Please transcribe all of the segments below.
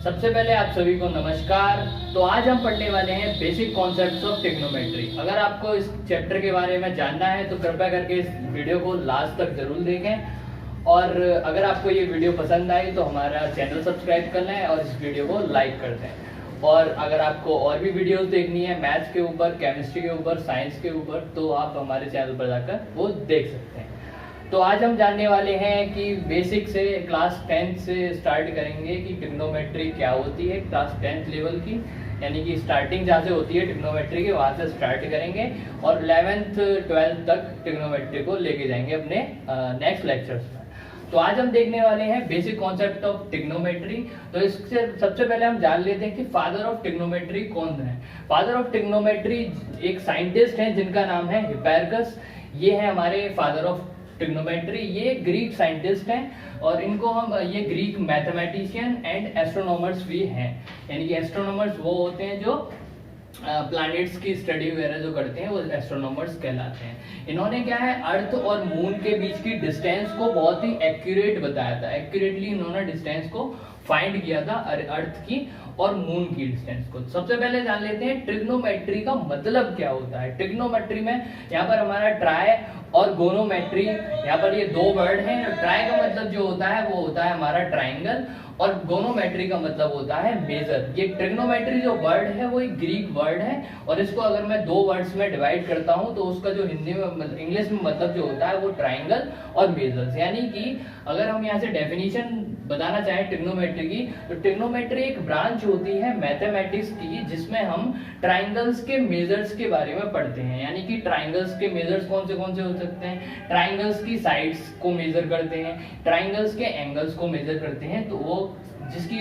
सबसे पहले आप सभी को नमस्कार। तो आज हम पढ़ने वाले हैं बेसिक कॉन्सेप्ट्स ऑफ ट्रिग्नोमेट्री। अगर आपको इस चैप्टर के बारे में जानना है तो कृपया करके इस वीडियो को लास्ट तक जरूर देखें, और अगर आपको ये वीडियो पसंद आई तो हमारा चैनल सब्सक्राइब कर लें और इस वीडियो को लाइक कर दें। और अगर आपको और भी वीडियोस देखनी है मैथ्स के ऊपर, केमिस्ट्री के ऊपर, साइंस के ऊपर, तो आप हमारे चैनल पर जाकर वो देख सकते हैं। तो आज हम जानने वाले हैं कि बेसिक से क्लास 10th से स्टार्ट करेंगे कि ट्रिग्नोमेट्री क्या होती है, क्लास 10th लेवल की, यानी कि स्टार्टिंग जहाँ से होती है ट्रिग्नोमेट्री के वहाँ से स्टार्ट करेंगे और 11th 12th तक ट्रिग्नोमेट्री को लेके जाएंगे अपने नेक्स्ट लेक्चर्स में। तो आज हम देखने वाले हैं बेसिक कॉन्सेप्ट ऑफ ट्रिग्नोमेट्री। तो इससे सबसे पहले हम जान लेते हैं कि फादर ऑफ ट्रिग्नोमेट्री कौन है। फादर ऑफ ट्रिग्नोमेट्री एक साइंटिस्ट हैं जिनका नाम है हिपार्कस। ये है हमारे फादर ऑफ ट्रिग्नोमेट्री। ये ग्रीक साइंटिस्ट हैं और इनको हम ये ग्रीक मैथमेटिशियन एंड एस्ट्रोनॉमर्स भी हैं। यानी कि एस्ट्रोनॉमर्स वो होते हैं जो प्लैनेट्स की स्टडी वगैरह जो करते हैं वो एस्ट्रोनॉमर्स कहलाते हैं। इन्होंने क्या है, अर्थ और मून के बीच की डिस्टेंस को बहुत ही एक्यूरेट बताया था। एक्यूरेटली इन्होंने डिस्टेंस को फाइंड किया था अर्थ की और मून की डिस्टेंस को। सबसे पहले जान लेते हैं ट्रिग्नोमेट्री का मतलब क्या होता है। ट्रिग्नोमेट्री में यहाँ पर हमारा ट्राई और गोनोमेट्री, यहाँ पर ये दो वर्ड हैं। ट्राई का मतलब जो होता है वो होता है हमारा ट्राइंगल, और गोनोमेट्री का मतलब होता है मेजर। ये ट्रिग्नोमेट्री जो वर्ड है वो एक ग्रीक वर्ड है, और इसको अगर मैं दो वर्ड्स में डिवाइड करता हूँ तो उसका जो हिंदी में इंग्लिश में मतलब जो होता है वो ट्राइंगल और मेजर्स। यानी कि अगर हम यहाँ से डेफिनेशन बताना चाहें ट्रिग्नोमेट्री की, तो ट्रिग्नोमेट्री एक ब्रांच होती है मैथमेटिक्स की जिसमें हम ट्राइंगल्स के मेजर्स के बारे में पढ़ते हैं। यानी कि ट्राइंगल्स के मेजर्स कौन से हो सकते हैं, ट्राइंगल्स की साइड्स को मेजर करते हैं, ट्राइंगल्स के एंगल्स को मेजर करते हैं। तो वो जिसकी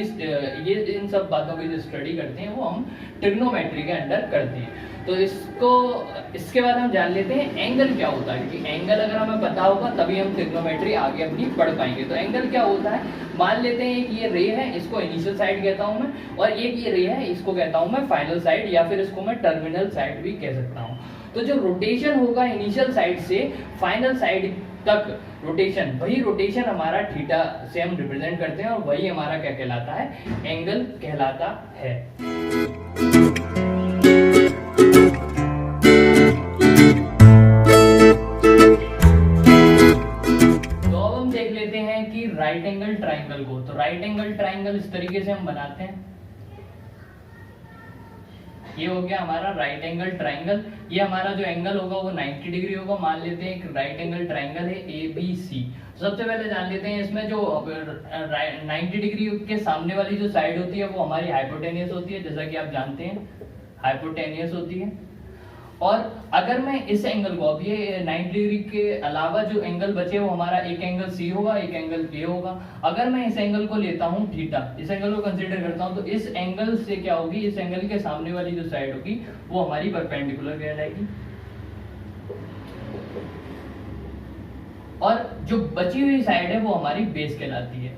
ये इन सब बातों की जो स्टडी करते हैं वो हम ट्रिग्नोमेट्री के अंडर करते हैं। तो इसके बाद हम जान लेते हैं एंगल क्या होता है, क्योंकि एंगल अगर हमें पता होगा तभी हम ट्रिग्नोमेट्री आगे अपनी पढ़ पाएंगे। तो एंगल क्या होता है, मान लेते हैं कि ये रे है, इसको इनिशियल साइड कहता हूं मैं, और एक ये रे है, इसको कहता हूं मैं फाइनल साइड, या फिर इसको मैं टर्मिनल साइड भी कह सकता हूं। तो जो रोटेशन होगा इनिशियल साइड से फाइनल साइड तक रोटेशन, वही रोटेशन हमारा थीटा से हम रिप्रेजेंट करते हैं, और वही हमारा क्या कहलाता है, एंगल कहलाता है। तो अब हम देख लेते हैं कि राइट एंगल ट्राइंगल को। तो राइट एंगल ट्राइंगल इस तरीके से हम बनाते हैं। ये हो गया हमारा राइट एंगल ट्राइंगल। ये हमारा जो एंगल होगा वो 90 डिग्री होगा। मान लेते हैं एक राइट एंगल ट्राइंगल है ABC। सबसे पहले जान लेते हैं इसमें जो 90 डिग्री के सामने वाली जो साइड होती है वो हमारी हाइपोटेनियस होती है, जैसा कि आप जानते हैं हाइपोटेनियस होती है। और अगर मैं इस एंगल को, अब ये 90 डिग्री के अलावा जो एंगल बचे वो हमारा एक एंगल C होगा, एक एंगल A होगा। अगर मैं इस एंगल को लेता हूँ थीटा, इस एंगल को कंसीडर करता हूँ, तो इस एंगल से क्या होगी, इस एंगल के सामने वाली जो साइड होगी वो हमारी परपेंडिकुलर कहलाएगी, और जो बची हुई साइड है वो हमारी बेस कहलाती है।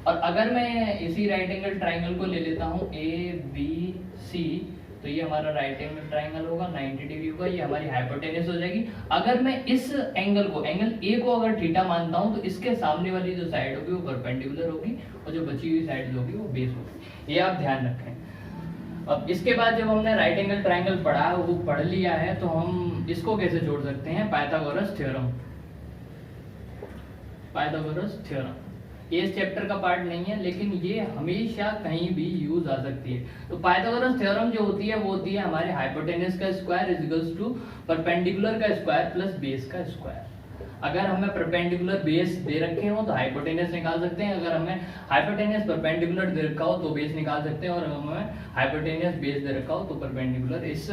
और अगर मैं इसी राइट एंगल ट्राइंगल को ले लेता हूँ ABC, तो ये हमारा राइट एंगल ट्राइंगल होगा, 90 डिग्री होगा, ये हमारी हाइपोटेनस हो जाएगी। अगर मैं इस एंगल को, एंगल A को अगर थीटा मानता हूं, तो इसके सामने वाली जो साइड होगी वो परपेंडिकुलर होगी, और जो बची हुई साइड होगी वो बेस होगी। ये आप ध्यान रखें। अब इसके बाद जब हमने राइट एंगल ट्राइंगल पढ़ा, वो पढ़ लिया है, तो हम इसको कैसे जोड़ सकते हैं, पाइथागोरस थ्योरम। पाइथागोरस थ्योरम ये इस चैप्टर का पार्ट नहीं है, लेकिन ये हमेशा कहीं भी यूज आ सकती है। तो पाइथागोरस थ्योरम जो होती है वो होती है हमारे हाइपोटेनस का square is equals to perpendicular का स्क्वायर प्लस बेस का स्क्वायर। अगर हमें परपेंडिकुलर बेस दे रखे हो तो हाइपोटेनस निकाल सकते हैं, अगर हमें हाइपोटेनस परपेंडिकुलर दे रखा हो तो बेस निकाल सकते हैं, और हमें हाइपोटेनस बेस दे रखा हो तो परपेंडिकुलर। इस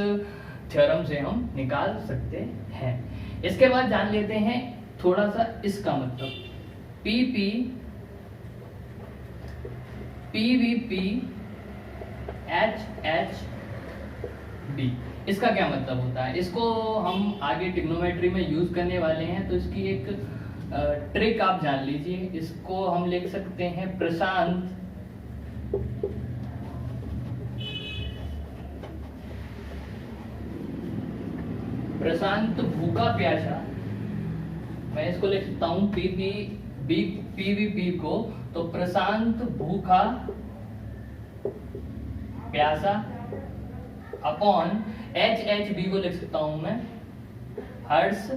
थ्योरम से हम निकाल सकते हैं। इसके बाद जान लेते हैं थोड़ा सा इसका मतलब, PVP HHB, इसका क्या मतलब होता है। इसको हम आगे ट्रिग्नोमेट्री में यूज करने वाले हैं, तो इसकी एक ट्रिक आप जान लीजिए। इसको हम लिख सकते हैं प्रशांत भूखा प्यासा। मैं इसको लिख सकता हूं PVP को, तो प्रशांत भूखा प्यासा अपॉन एच बी को लिख सकता हूं मैं हर्ष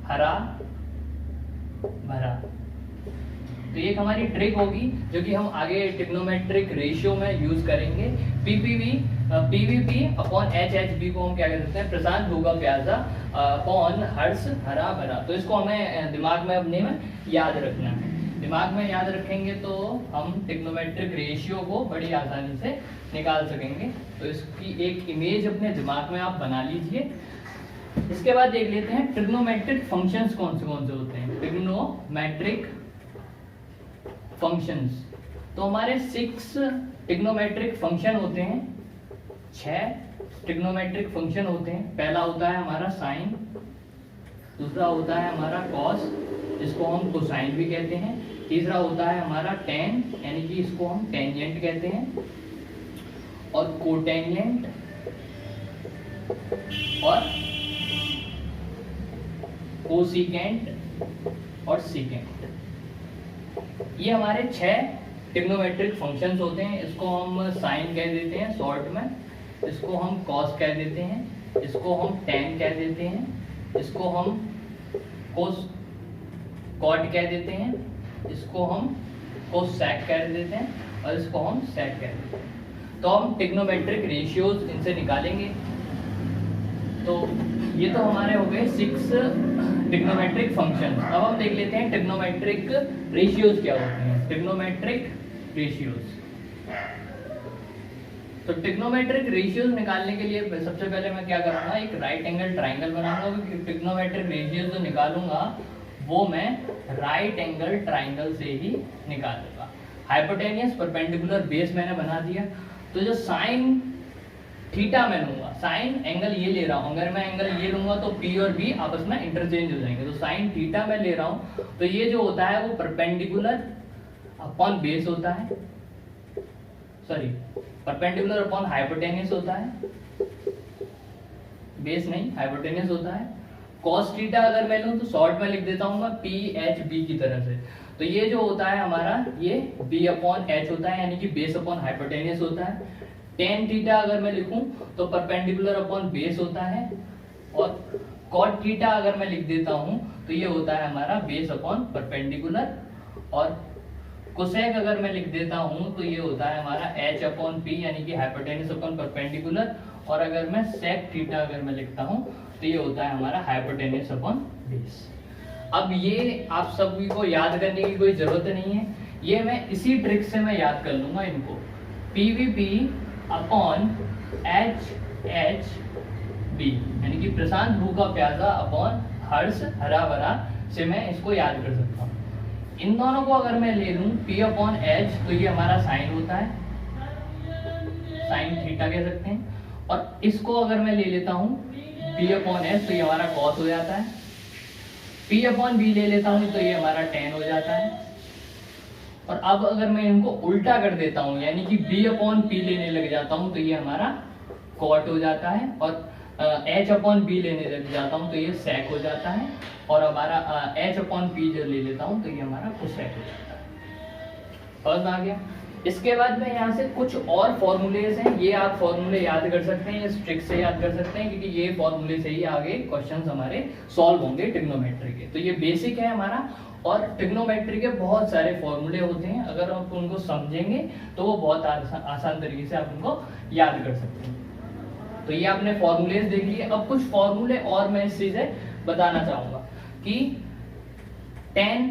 हरा भरा। तो ये हमारी ट्रिक होगी जो कि हम आगे ट्रिग्नोमेट्रिक रेशियो में यूज करेंगे। पीवीपी अपॉन एच बी को हम क्या कह सकते हैं, प्रशांत भूखा प्यासा अपॉन हर्ष हरा भरा। तो इसको हमें दिमाग में अपने में याद रखना है। दिमाग में याद रखेंगे तो हम ट्रिग्नोमेट्रिक रेशियो को बड़ी आसानी से निकाल सकेंगे। तो इसकी एक इमेज अपने दिमाग में आप बना लीजिए। इसके बाद देख लेते हैं ट्रिग्नोमेट्रिक फंक्शंस कौन से होते हैं। ट्रिग्नोमेट्रिक फंक्शंस, तो हमारे 6 ट्रिग्नोमेट्रिक फंक्शन होते हैं, 6 ट्रिग्नोमेट्रिक फंक्शन होते हैं। पहला होता है हमारा साइन, दूसरा होता है हमारा कॉस, इसको हम कोसाइन भी कहते हैं। तीसरा होता है हमारा टेन, यानी कि इसको हम टेंजेंट कहते हैं, और कोटेंजेंट और कोसिकेंट और सीकेंट। ये हमारे 6 ट्रिग्नोमेट्रिक फंक्शंस होते हैं। इसको हम साइन कह देते हैं शॉर्ट में, इसको हम कॉस कह देते हैं, इसको हम टेन कह देते हैं, इसको हम कॉट कह देते हैं, इसको हम कोसेक कह देते हैं, और इसको हम सेक कह देते हैं। तो हम ट्रिग्नोमेट्रिक रेशियोज इनसे निकालेंगे। तो ये तो हमारे हो गए 6 ट्रिग्नोमेट्रिक फंक्शन। अब हम देख लेते हैं ट्रिग्नोमेट्रिक रेशियोज क्या होते हैं। ट्रिग्नोमेट्रिक रेशियोज, तो ट्रिग्नोमेट्रिक रेशियोज निकालने के लिए सबसे पहले मैं क्या करूंगा, एक राइट एंगल ट्राइंगल बनाऊंगा, क्योंकि ट्रिग्नोमेट्रिक रेशियोज जो निकालूंगा वो मैं राइट एंगल ट्राइंगल से ही निकालूंगा। हाइपोटेनियस परपेंडिकुलर बेस मैंने बना दिया। तो जो साइन थीटा मैं लूंगा, साइन एंगल ये ले रहा हूं, अगर मैं एंगल ये लूंगा तो पी और बी आपस में इंटरचेंज हो जाएंगे। तो साइन थीटा मैं ले रहा हूं, तो ये जो होता है वो परपेंडिकुलर अपॉन बेस होता है, सॉरी परपेंडिकुलर अपॉन हाइपोटेनियस होता है, बेस नहीं हाइपोटेनियस होता है। cos थीटा अगर मैं लूं तो शॉर्ट में लिख देता हूं मैं पी एच बी की तरह से। तो ये जो होता है हमारा ये बी अपॉन एच होता है, यानी कि बेस अपॉन हाइपोटेनियस होता है। टेन थीटा अगर मैं लिखूं तो परपेंडिकुलर अपॉन बेस होता है, और cot थीटा अगर मैं लिख देता हूं तो ये होता है हमारा बेस अपॉन परपेंडिकुलर, और कोसेक अगर मैं लिख देता हूं तो ये होता है हमारा h अपॉन पी, यानी कि हाइपोटेनियस अपॉन परपेंडिकुलर, और अगर मैं सेक थीटा अगर मैं लिखता हूं तो ये होता है हमारा हाइपोटेनियस अपॉन बेस। अब ये आप सभी को याद करने की कोई जरूरत नहीं है, ये मैं इसी ट्रिक से मैं याद कर लूंगा इनको। पीवीपी अपॉन एच बी, यानी कि प्रशांत भूखा प्यासा अपॉन हर्ष हरा भरा से मैं इसको याद कर सकता हूँ। इन दोनों को अगर मैं ले लूं P अपॉन एच, तो ये हमारा साइन होता है, साइन थीटा कह सकते हैं, और इसको अगर मैं ले लेता हूं P अपॉन एच तो ये हमारा कॉस हो जाता है। P अपॉन बी ले लेता हूं तो ये हमारा टेन हो जाता है। और अब अगर मैं इनको उल्टा कर देता हूं, यानी कि B अपॉन पी लेने लग जाता हूं तो ये हमारा कॉट हो जाता है, और H अपॉन बी लेने लग जाता हूं तो ये सेक हो जाता है, और हमारा H अपॉन पी जो ले लेता हूं तो ये हमारा कोसेक हो जाता है। समझ में आ गया। इसके बाद में यहाँ से कुछ और फॉर्मूलेज हैं, ये आप फॉर्मूले याद कर सकते हैं, इस ट्रिक से याद कर सकते हैं, क्योंकि ये फॉर्मूले से ही आगे क्वेश्चंस हमारे सॉल्व होंगे ट्रिग्नोमेट्री के। तो ये बेसिक है हमारा, और ट्रिग्नोमेट्री के बहुत सारे फॉर्मूले होते हैं, अगर आप उनको समझेंगे तो वो बहुत आसान तरीके से आप उनको याद कर सकते हैं। तो ये आपने फॉर्मूलेज देख लिए। अब कुछ फॉर्मूले और मैं इस चीज बताना चाहूंगा कि tan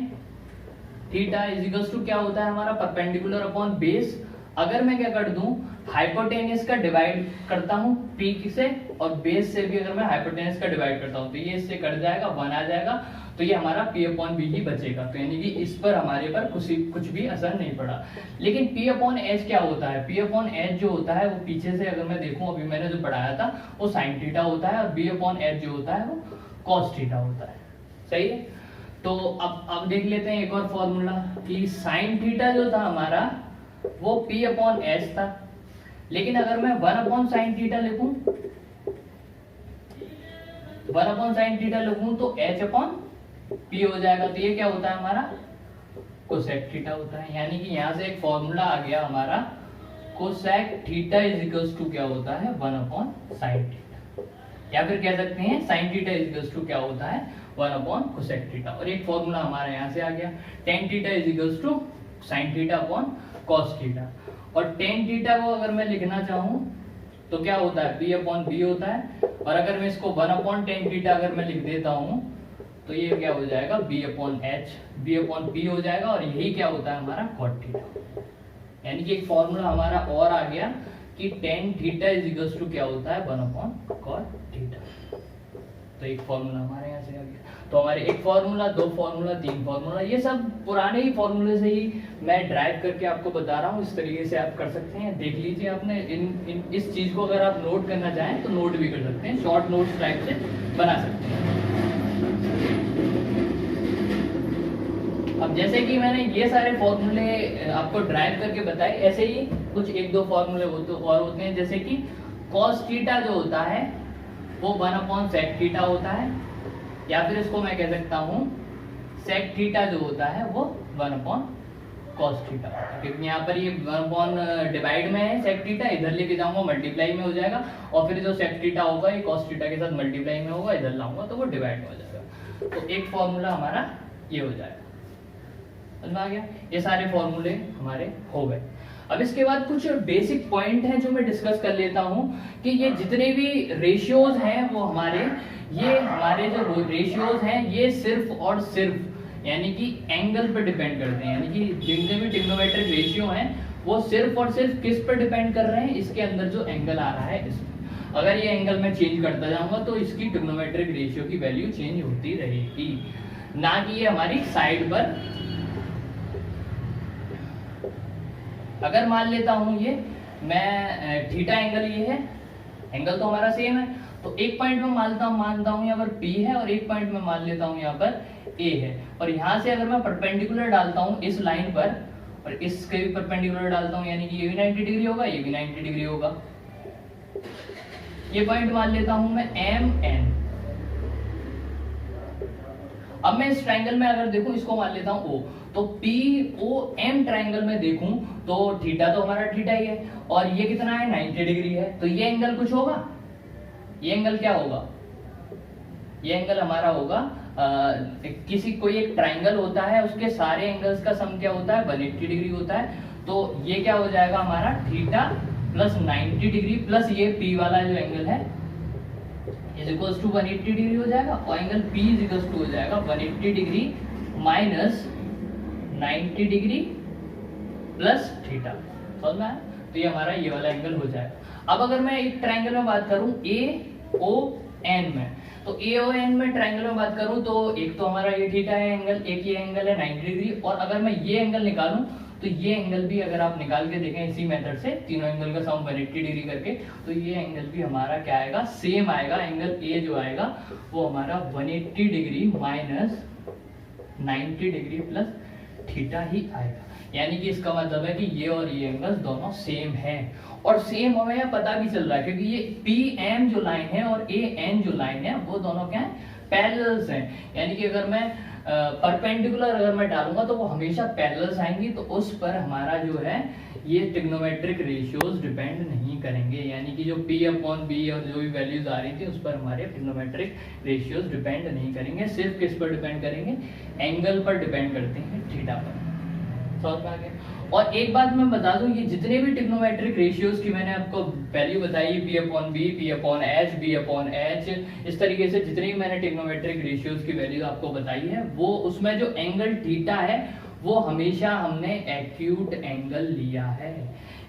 theta is equals to क्या होता है हमारा परपेंडिकुलर अपॉन बेस। अगर मैं क्या कर दूं, हाइपोटेनियस का डिवाइड करता हूं पी से, और बेस से भी अगर मैं हाइपोटेनियस का डिवाइड करता हूं तो ये इससे कट जाएगा, 1 आ जाएगा, तो ये हमारा P अपॉन बी ही बचेगा। तो यानी कि इस पर हमारे पर कुछ भी असर नहीं पड़ा। लेकिन P अपॉन एच क्या होता है, P अपॉन एच जो होता है वो पीछे से अगर मैं देखूं, अभी मैंने जो पढ़ाया था वो साइन थीटा होता है, और B अपॉन एच जो होता है वो कॉस थीटा होता है। सही है। तो अब देख लेते हैं एक और फॉर्मूला कि साइन थीटा जो था हमारा वो P अपॉन एच था, लेकिन अगर मैं 1 अपॉन साइन थीटा लिखूं, 1 अपॉन साइन थीटा लिखूं तो H अपॉन P हो जाएगा। तो ये क्या होता है हमारा कोसेक थीटा होता है। यानी कि यहाँ से एक फॉर्मूला आ गया हमारा, cosec theta is equals to क्या होता है 1 अपॉन साइन थीटा, या फिर कह सकते हैं sine theta is equals to क्या होता है 1 अपॉन कोसेक थीटा। और एक फॉर्मूला हमारा यहाँ से आ गया tan theta is equals to sine theta upon cos theta. और टेन थीटा को अगर मैं लिखना चाहूँ तो क्या होता है बी अपॉन बी होता है, और अगर मैं इसको 1 अपॉन टेन थीटा अगर मैं लिख देता हूँ तो ये क्या हो जाएगा B upon H, B upon P हो जाएगा, और यही क्या होता है हमारा कॉट थीटा। यानी कि एक फॉर्मूला हमारा और आ गया कि tan theta is equals to क्या होता है 1 अपॉन कॉट थीटा। तो एक फॉर्मूला हमारे यहाँ से आ गया। तो हमारे एक फॉर्मूला, दो फॉर्मूला, तीन फॉर्मूला, ये सब पुराने ही फॉर्मूले से ही मैं ड्राइव करके आपको बता रहा हूँ। इस तरीके से आप कर सकते हैं, देख लीजिए आपने इस चीज को अगर आप नोट करना चाहें तो नोट भी कर सकते हैं, शॉर्ट नोट्स टाइप से बना सकते हैं। अब जैसे कि मैंने ये सारे फॉर्मूले आपको ड्राइव करके बताए, ऐसे ही कुछ एक दो फॉर्मूले और होते हैं, जैसे कि cos थीटा जो होता है वो 1 अपॉन सेक थीटा होता है, या फिर इसको मैं कह सकता हूँ सेक थीटा जो होता है वो 1 अपॉन कॉस थीटा, क्योंकि यहाँ पर ये 1 अपॉन डिवाइड में है सेक थीटा, इधर लेके जाऊंगा मल्टीप्लाई में हो जाएगा, और फिर जो सेक थीटा होगा ये कॉस थीटा के साथ मल्टीप्लाई में होगा, इधर लाऊंगा तो वो डिवाइड में हो जाएगा। तो एक फॉर्मूला हमारा ये हो जाएगा, समझ में आ गया। ये सारे फॉर्मूले हमारे हो गए। अब इसके बाद कुछ बेसिक पॉइंट हैं जो मैं डिस्कस कर लेता हूं कि ये जितने भी रेशियोज हैं वो हमारे जो रेशियोज हैं ये सिर्फ और सिर्फ यानी कि एंगल पर डिपेंड करते हैं। यानी कि जितने भी ट्रिग्नोमेट्रिक रेशियो हैं वो सिर्फ और सिर्फ किस पर डिपेंड कर रहे हैं, इसके अंदर जो एंगल आ रहा है इसमें। अगर ये एंगल मैं चेंज करता जाऊंगा तो इसकी ट्रिग्नोमेट्रिक रेशियो की वैल्यू चेंज होती रहेगी, ना कि ये हमारी साइड पर। अगर मान लेता हूं ये मैं थीटा एंगल ये है, एंगल तो हमारा सेम है, तो एक पॉइंट में मानता हूं यहाँ पर P है, और एक पॉइंट में मान लेता हूं यहाँ पर A है, और यहाँ से अगर मैं परपेंडिकुलर डालता हूं इस लाइन पर और इसके भी परपेंडिकुलर डालता हूं, यानी कि ये भी 90 डिग्री होगा, ये भी 90 डिग्री होगा। ये पॉइंट मान लेता हूं मैं MN। अब मैं इस ट्रायंगल में अगर देखूं, इसको मान लेता हूं O, तो POM ट्रायंगल में देखूं तो थीटा तो हमारा थीटा ही है, और ये कितना है 90 डिग्री है, तो ये एंगल कुछ होगा। ये एंगल क्या होगा, ये एंगल हमारा होगा कोई एक ट्रायंगल होता है, उसके सारे एंगल्स का सम क्या होता है 180 डिग्री होता है। तो ये क्या हो जाएगा हमारा थीटा प्लस 90 डिग्री प्लस ये P वाला जो एंगल है इज इक्वल्स टू 180 डिग्री हो जाएगा, और angle P is equals to हो जाएगा 180 degree minus 90 degree plus theta, समझ में आया। तो ये हमारा ये वाला एंगल हो जाएगा। अब अगर मैं एक ट्रायंगल में बात करूं AON में, तो AON में ट्रायंगल में बात करूं तो एक तो हमारा ये थीटा है एंगल, एक ये एंगल है 90 डिग्री, और अगर मैं ये एंगल निकालूं तो ये एंगल भी अगर आप निकाल के देखें इसी मेथड से, तीनों एंगल का सम 180 डिग्री करके, तो ये एंगल भी हमारा क्या आएगा सेम आएगा। एंगल A जो आएगा वो हमारा 180 degree minus 90 degree plus theta ही आएगा। यानी कि इसका मतलब है कि ये और ये एंगल्स दोनों सेम हैं, और सेम हमें यह पता भी चल रहा है क्योंकि ये PM जो लाइन है और AN जो लाइन है वो दोनों क्या है पैरेलल्स हैं। यानी कि अगर मैं परपेंडिकुलर अगर मैं डालूंगा तो वो हमेशा पैरेलल्स आएंगी, तो उस पर हमारा जो है ये ट्रिग्नोमेट्रिक रेशियोज डिपेंड नहीं करेंगे। यानी कि जो P अपॉन B और जो भी वैल्यूज आ रही थी उस पर हमारे ट्रिग्नोमेट्रिक रेशियोज डिपेंड नहीं करेंगे, सिर्फ किस पर डिपेंड करेंगे एंगल पर डिपेंड करते हैं, थीटा पर। समझ में आ गया। और एक बात मैं बता दूं, ये जितने भी ट्रिग्नोमेट्रिक रेशियोज की मैंने आपको वैल्यू बताई P upon B, P upon H, B upon H, इस तरीके से जितनी भी मैंने ट्रिग्नोमेट्रिक रेशियोज की वैल्यू आपको बताई है, वो उसमें जो एंगल थीटा है वो हमेशा हमने एक्यूट एंगल लिया है।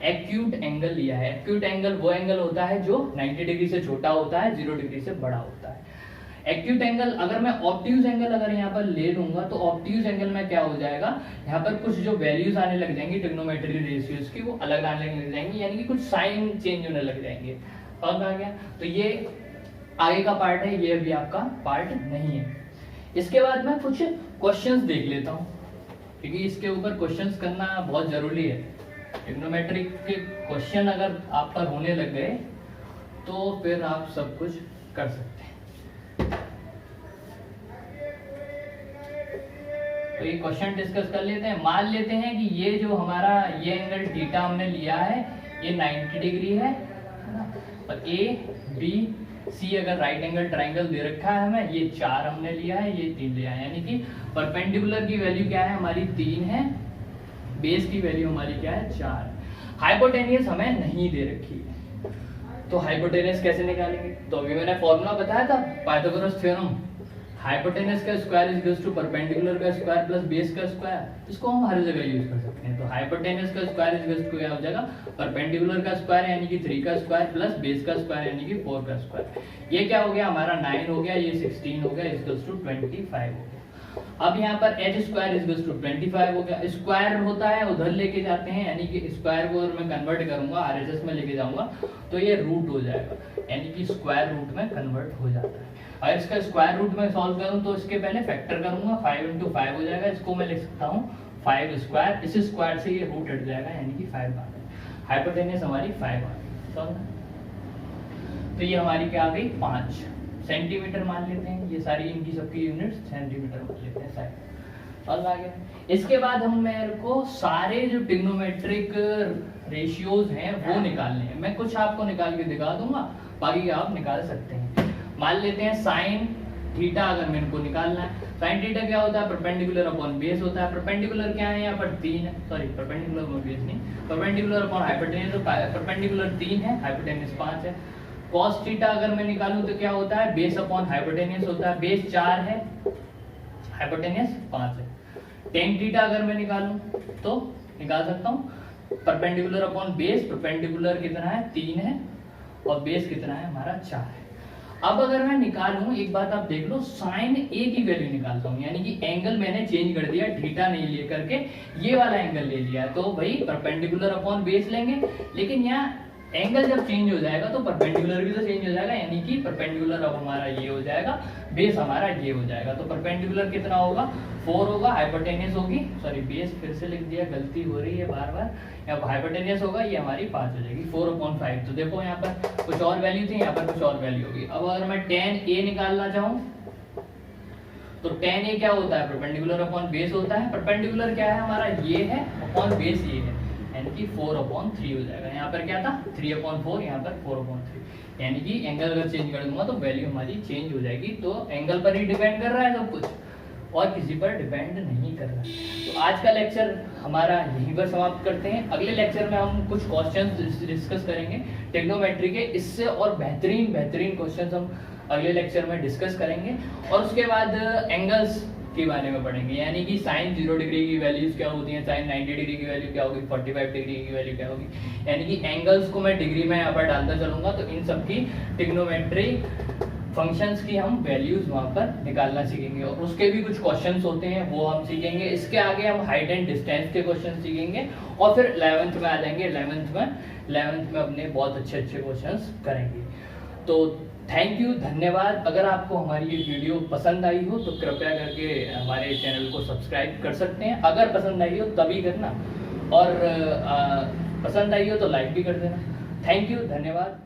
एक्यूट एंगल लिया है। एक्यूट एंगल वो एंगल होता है जो 90 डिग्री से छोटा होता है, 0 डिग्री से बड़ा होता है। एक्यूट एंगल अगर मैं ऑब्ट्यूज एंगल अगर यहाँ पर ले लूंगा तो ऑब्ट्यूज एंगल में क्या हो जाएगा, यहाँ पर कुछ जो वैल्यूज आने लग जाएंगी ट्रिग्नोमेट्रिक रेशियोज की वो अलग आने लग जाएंगी, यानी कि कुछ साइन चेंज होने लग जाएंगे। समझ में आ गया। तो ये आगे का पार्ट है, ये भी आपका पार्ट नहीं है। इसके बाद मैं कुछ क्वेश्चंस देख लेता हूँ क्योंकि इसके ऊपर क्वेश्चंस करना बहुत जरूरी है। ट्रिग्नोमेट्रिक के क्वेश्चन अगर आप पर होने लग गए तो फिर आप सब कुछ कर सकते हैं। तो ये क्वेश्चन डिस्कस कर लेते हैं। मान लेते हैं कि ये जो हमारा ये एंगल थीटा हमने लिया है ये 90 डिग्री है ना, और ए बी सी अगर राइट एंगल ट्राइंगल दे रखा है हमें, ये 4 हमने लिया है, ये 3 लिया है, यानी कि परपेंडिकुलर की वैल्यू क्या है हमारी 3 है, बेस की वैल्यू हमारी क्या है 4। हाइपोटेनियस हमें नहीं दे रखी है, तो हाइपोटेनियस कैसे निकालेंगे? तो अभी मैंने फॉर्मूला बताया था पाइथागोरस थ्योरम, हाइपोटेनस का square is equals to perpendicular का स्क्वायर प्लस बेस का स्क्वायर। इसको हम हर जगह यूज कर सकते हैं। तो हाइपोटेनस का स्क्वायर इज इक्वल्स टू क्या हो जाएगा, परपेंडिकुलर का स्क्वायर यानी कि 3 का स्क्वायर प्लस बेस का स्क्वायर यानी कि 4 का स्क्वायर। ये क्या हो गया हमारा 9 हो गया, ये 16 हो गया, इक्वल्स टू 25 हो गया। अब यहाँ पर H square is equals to 25 हो गया। स्क्वायर होता है उधर लेके जाते हैं, यानी कि स्क्वायर को अगर मैं कन्वर्ट करूंगा आरएचएस में लेके जाऊंगा तो ये रूट हो जाएगा, यानी कि स्क्वायर रूट में कन्वर्ट हो जाता है। अगर इसका स्क्वायर रूट में सॉल्व करूं तो इसके पहले फैक्टर करूंगा, 5 into 5 हो जाएगा। इसको मैं लिख सकता हूँ 5 स्क्वायर, इस स्क्वायर से ये रूट हट जाएगा यानी कि 5 आ गई। हाइपोटेनस हमारी 5 आ गई। तो ये हमारी क्या आ गई 5 सेंटीमीटर मान लेते हैं, ये सारी इनकी सबकी यूनिट्स सेंटीमीटर मान लेते हैं साइड। सॉल्व आ गया। इसके बाद हम मेरे को सारे जो ट्रिग्नोमेट्रिक रेशियोज हैं वो निकालने हैं। मैं कुछ आपको निकाल के दिखा दूंगा, बाकी आप निकाल सकते हैं। मान लेते हैं साइन थीटा अगर मेरे को निकालना है, साइन थीटा क्या होता है परपेंडिकुलर अपॉन बेस होता है। परपेंडिकुलर क्या है यहाँ पर 3 है, सॉरी परपेंडिकुलर अपॉन बेस नहीं, परपेंडिकुलर अपॉन हाइपोटेनस, तो परपेंडिकुलर 3 है, हाइपोटेनस 5 है। cos थीटा अगर मैं निकालूं तो क्या होता है बेस अपॉन हाइपोटेनस होता है, बेस 4 है, हाइपोटेनस 5 है। tan थीटा अगर मैं निकालूं तो निकाल सकता हूं परपेंडिकुलर अपॉन बेस, परपेंडिकुलर कितना है 3 है और बेस कितना है हमारा 4 है। अब अगर मैं निकालूं, एक बात आप देख लो, साइन ए की वैल्यू निकालता हूं, यानी कि एंगल मैंने चेंज कर दिया, थीटा नहीं ले करके ये वाला एंगल ले लिया, तो भाई परपेंडिकुलर अपॉन बेस लेंगे। लेकिन यहाँ एंगल जब चेंज हो जाएगा तो परपेंडिकुलर भी तो चेंज हो जाएगा, यानी कि परपेंडिकुलर अब हमारा ये हो जाएगा, बेस हमारा ये हो जाएगा। तो परपेंडिकुलर कितना होगा 4 होगा, हाइपोटेनस होगी, सॉरी बेस फिर से लिख दिया, गलती हो रही है बार बार, यहाँ हाइपोटेनस होगा, ये हमारी 5 हो जाएगी 4/5। तो देखो यहाँ पर कुछ और वैल्यू थी, यहाँ पर कुछ और वैल्यू होगी। अब अगर मैं tan a निकालना चाहूँ तो tan a क्या होता है परपेंडिकुलर अपॉन बेस होता है। परपेंडिकुलर क्या है हमारा ये है, अपॉन बेस ये है, यानी कि 4/3 हो जाएगा। यहाँ पर क्या था 3/4, यहाँ पर 4/3, यानी कि एंगल अगर चेंज कर दूंगा तो वैल्यू हमारी चेंज हो जाएगी। तो एंगल पर ही डिपेंड कर रहा है सब कुछ, और किसी पर डिपेंड नहीं कर रहा। तो आज का लेक्चर हमारा यहीं पर समाप्त करते हैं। अगले लेक्चर में हम कुछ क्वेश्चंस डिस्कस करेंगे ट्रिग्नोमेट्री के, इससे और बेहतरीन क्वेश्चंस हम अगले लेक्चर में डिस्कस करेंगे। और उसके बाद एंगल्स के बारे में पढ़ेंगे, यानी कि साइन 0 डिग्री की वैल्यूज क्या होती हैं, साइन 90 डिग्री की वैल्यू क्या होगी, 45 डिग्री की वैल्यू क्या होगी, यानी कि एंगल्स को मैं डिग्री में यहाँ पर डालता चलूंगा। तो इन सब की ट्रिग्नोमेट्री फंक्शंस की हम वैल्यूज वहाँ पर निकालना सीखेंगे, और उसके भी कुछ क्वेश्चंस होते हैं वो हम सीखेंगे। इसके आगे हम हाइट एंड डिस्टेंस के क्वेश्चन सीखेंगे, और फिर 11th में आ जाएंगे। 11th में अपने बहुत अच्छे क्वेश्चंस करेंगे। तो थैंक यू, धन्यवाद। अगर आपको हमारी ये वीडियो पसंद आई हो तो कृपया करके हमारे चैनल को सब्सक्राइब कर सकते हैं। अगर पसंद आई हो तभी करना, और पसंद आई हो तो लाइक भी कर देना। थैंक यू, धन्यवाद।